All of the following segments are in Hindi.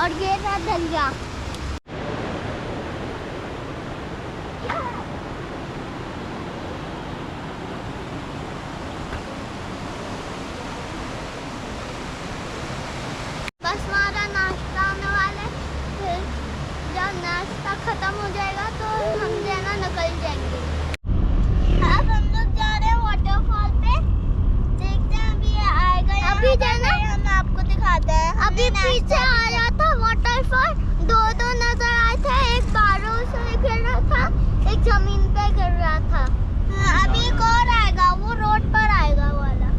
और ये था दरिया। बस हमारा नाश्ता आने वाला है, फिर जब नाश्ता खत्म हो जाएगा तो हम जाना निकल जाएंगे। अब हम लोग जा रहे हैं वाटरफॉल पे, देखते हैं अभी ये आएगा। अभी जाना हम आपको दिखाते हैं। अभी पीछे आ रहा था वाटरफॉल, दो नजर आए थे, एक बारों से गिर रहा था, एक जमीन पे गिर रहा था। अभी एक और आएगा, वो रोड पर आएगा वाला।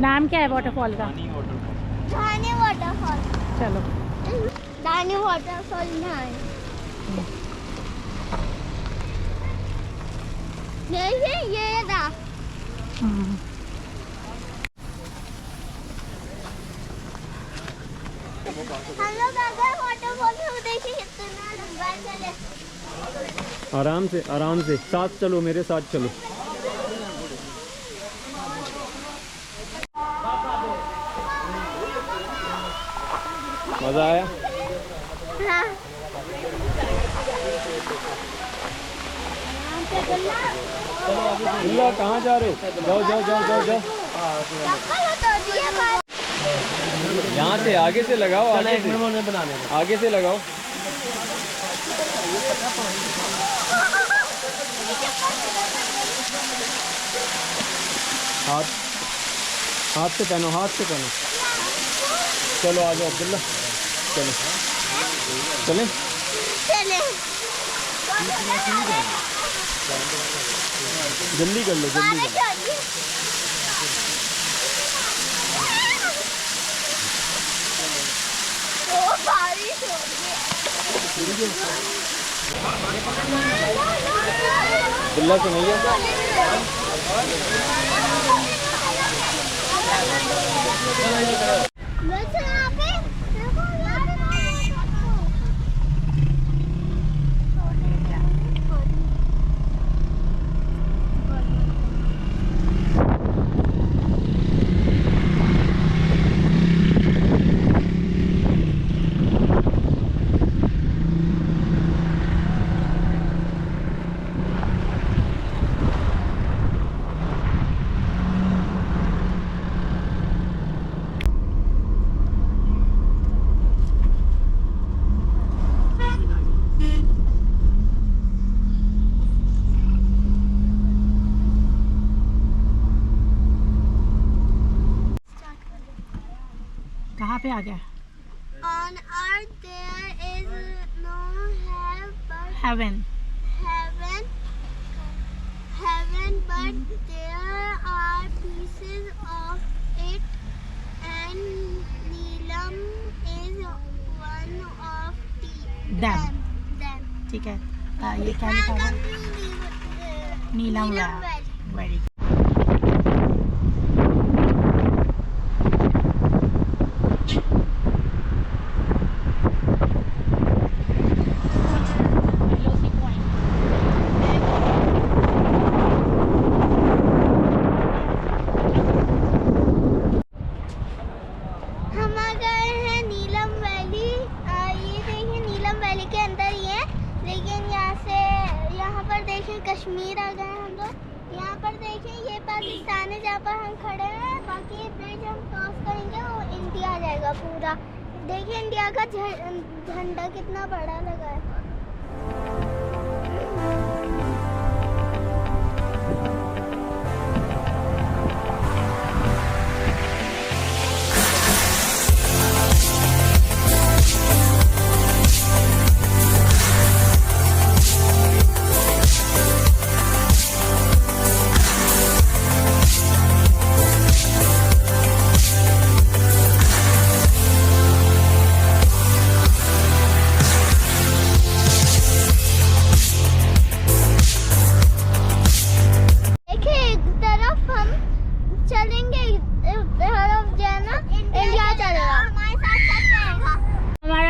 नाम क्या है वाटरफॉल का? धानी वाटरफॉल। चलो धानी वाटरफॉल में ये रहा। हम लोग अगर वाटरफॉल में देखिए कितना लंबा चले। आराम से साथ चलो, मेरे साथ चलो। मजा आया? हाँ। गुल्ला कहाँ जा रहे हो? जाओ जाओ जाओ जाओ जाओ। यहाँ से आगे से लगाओ, आगे से लगाओ। हाथ से पहनो, हाथ से पहनो। चलो आ जाओ अब्दुल्ला, चलो चले। जल्दी कर लो, जल्दी कर लो। बारिश हो रही है। बिल्ला से नहीं है। वैसे यहाँ पे देखो यार, कहाँ पे आ गया? on earth there is no heaven. heaven, but there are pieces of it, and Neelam is one of Them. them. ठीक है। ये क्या लिखा है? नीलम Valley. वेरी। हम आ गए हैं नीलम वैली। ये देखिए नीलम वैली के अंदर ही है, लेकिन यहाँ पर देखिए कश्मीर आ गए हम लोग। यहाँ पर देखिए ये पाकिस्तान है जहाँ पर हम खड़े हैं। बाकी ये ब्रिज हम क्रॉस करेंगे वो इंडिया आ जाएगा पूरा। देखिए इंडिया का झंडा कितना बड़ा लगा है।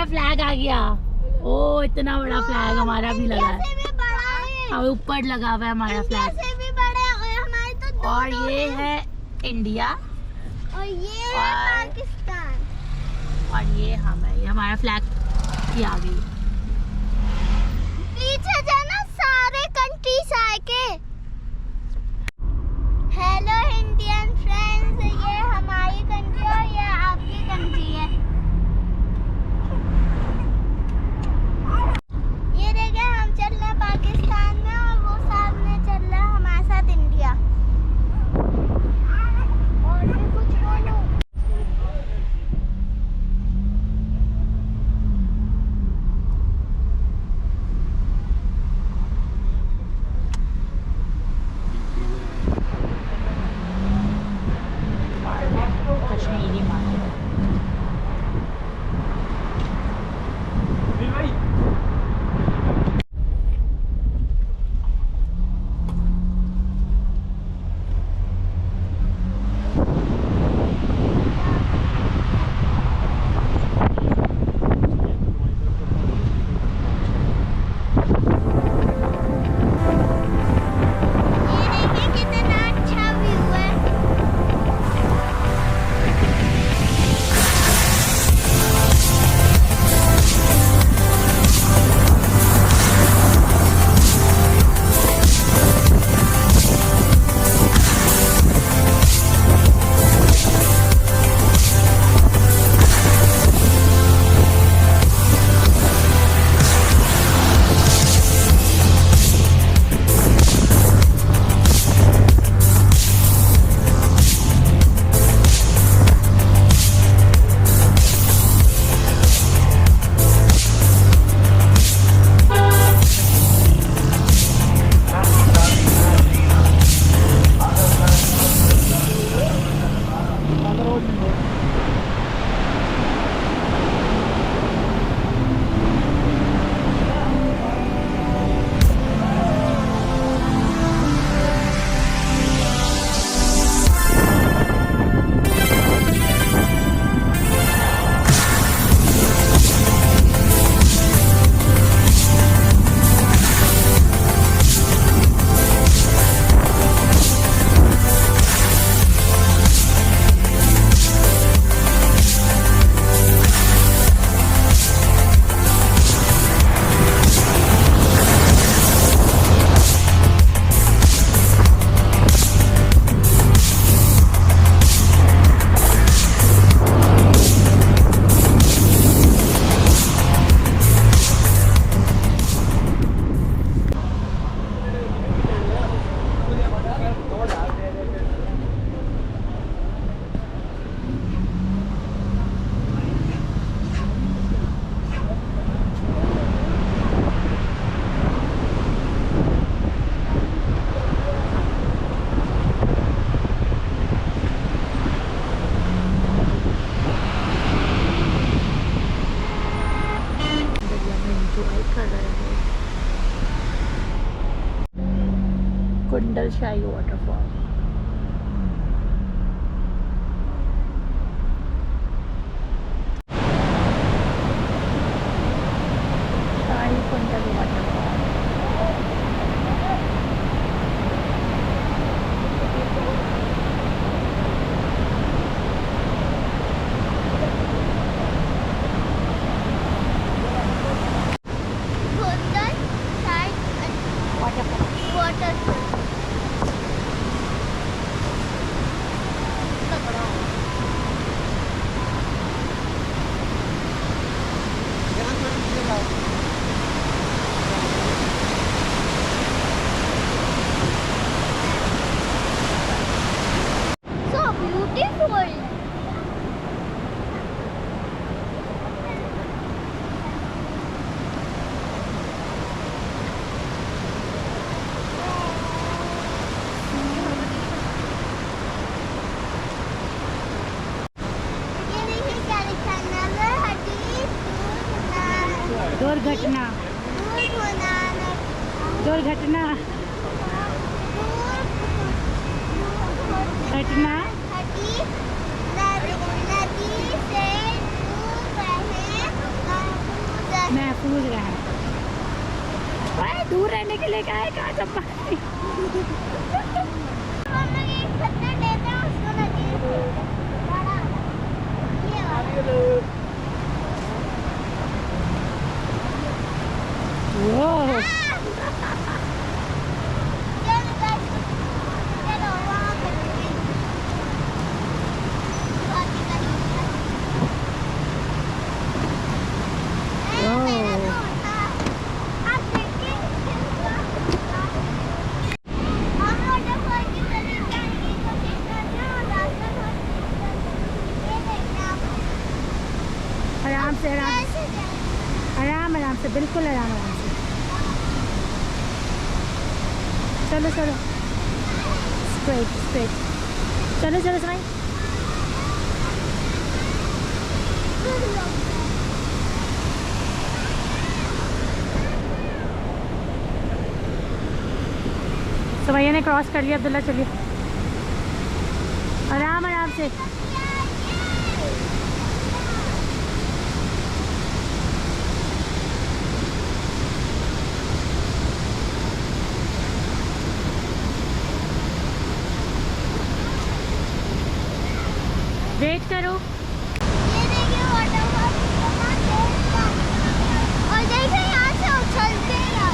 फ्लैग आ गया। ओ इतना बड़ा फ्लैग हमारा भी लगा है। और ऊपर लगा हुआ है हमारा फ्लैग। से भी बड़ा है हमारे तो। और ये है इंडिया और ये है पाकिस्तान। और ये हमारा फ्लैग की आ गई। पीछे जाना सारे कंट्रीज आके। हेलो इंडियन फ्रेंड्स, ये हमारी कंट्री और ये आपकी कंट्री है। ये देखिए हम चल रहे हैं पाकिस्तान में और वो सामने चल रहा है हमारे साथ इंडिया। और भी कुछ बोलो। कुंडल शाही वाटरफॉल। शाही कुंडल वाटरफॉल। कुंडल शाही वाटरफॉल। So beautiful. ये देखिए क्या लिखा है, नगर हटी दुर्घटना दुर्घटना घटना हटी नदी से दूर रहे महफूज रहे। भाई दूर रहने के लिए क्या है, कहाँ चप्पा हम लोग एक पत्थर लेते हैं, उसको नदी से बड़ा ये वाला। वो चलो guys, चलो वहाँ पे बहुत ही करीब है। मेरा दूर था। आप देखिए हम waterfall की करीब जाने की कोशिश कर रहे हैं और रास्ता बहुत मुश्किल है। ये देखिए आप आराम से आराम कैसे जाएं। आराम आराम से, बिल्कुल आराम आराम से। चलो चलो स्ट्रेट स्ट्रेट, चलो चलो समय। समैया ने क्रॉस कर लिया। अब्दुल्ला चलिए आराम आराम से। वेट करो। ये देखिए waterfall कितना तेज पानी है। और देखिए यहाँ से उछलते हैं।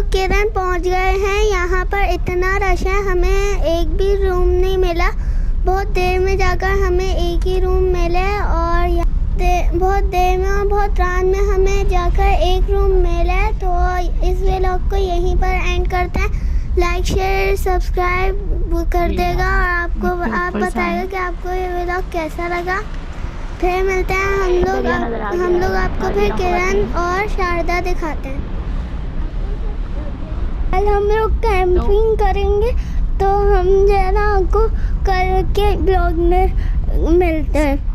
किरण पहुंच गए हैं। यहाँ पर इतना रश है, हमें एक भी रूम नहीं मिला। बहुत देर में जाकर हमें एक ही रूम मिले और बहुत देर में और बहुत रात में हमें जाकर एक रूम मिले। तो इस व्लॉग को यहीं पर एंड करते हैं। लाइक शेयर सब्सक्राइब कर देगा और आप बताएगा कि आपको ये व्लॉग कैसा लगा। फिर मिलते हैं हम लोग आपको फिर किरण और शारदा दिखाते हैं। कल हम लोग कैंपिंग करेंगे, तो हम जो है ना आपको कल के ब्लॉग में मिलते हैं।